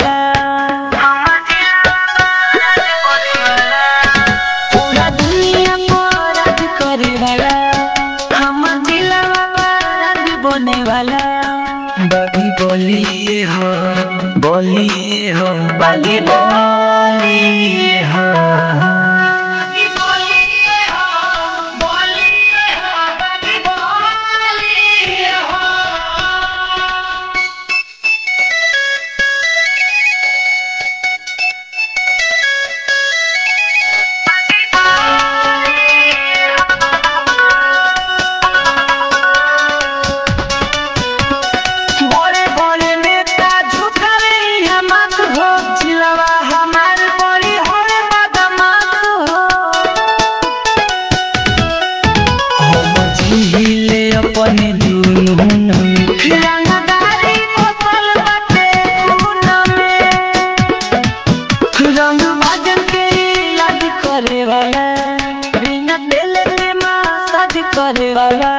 वाला पूरा दुनिया को राज करे वाला हम जिला राज बोने वाला बागी बोलिए हो बागी बोलिए हो अपने जुनून रंगदारी बोतल बाटे खून में रंग बाजन के इलाज करे वाला बिना तेल के मसाज करे वाला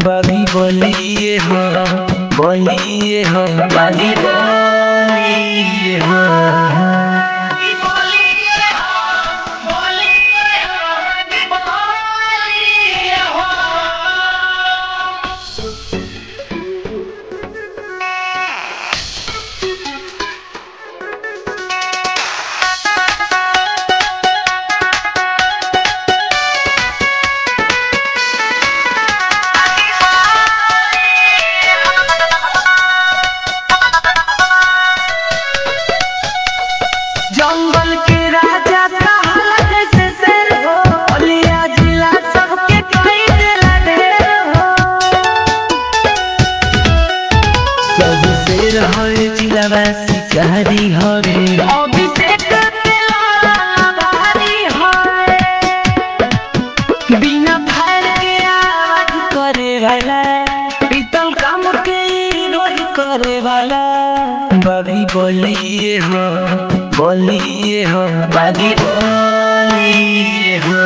बागी बोलिए हो बागी बोलिए हो जंगल के राजा कहला जैसे शेर हो बलिया जिला सबके कई देला ढेर हो सब शेर हो जिला वासी चारी हो रे अभिषेक के लाला भारी हो बिना फायर के आवाज करे वाला पीतल काम के रोज करे वाला बागी बोलिए हो बागी बोलिए हो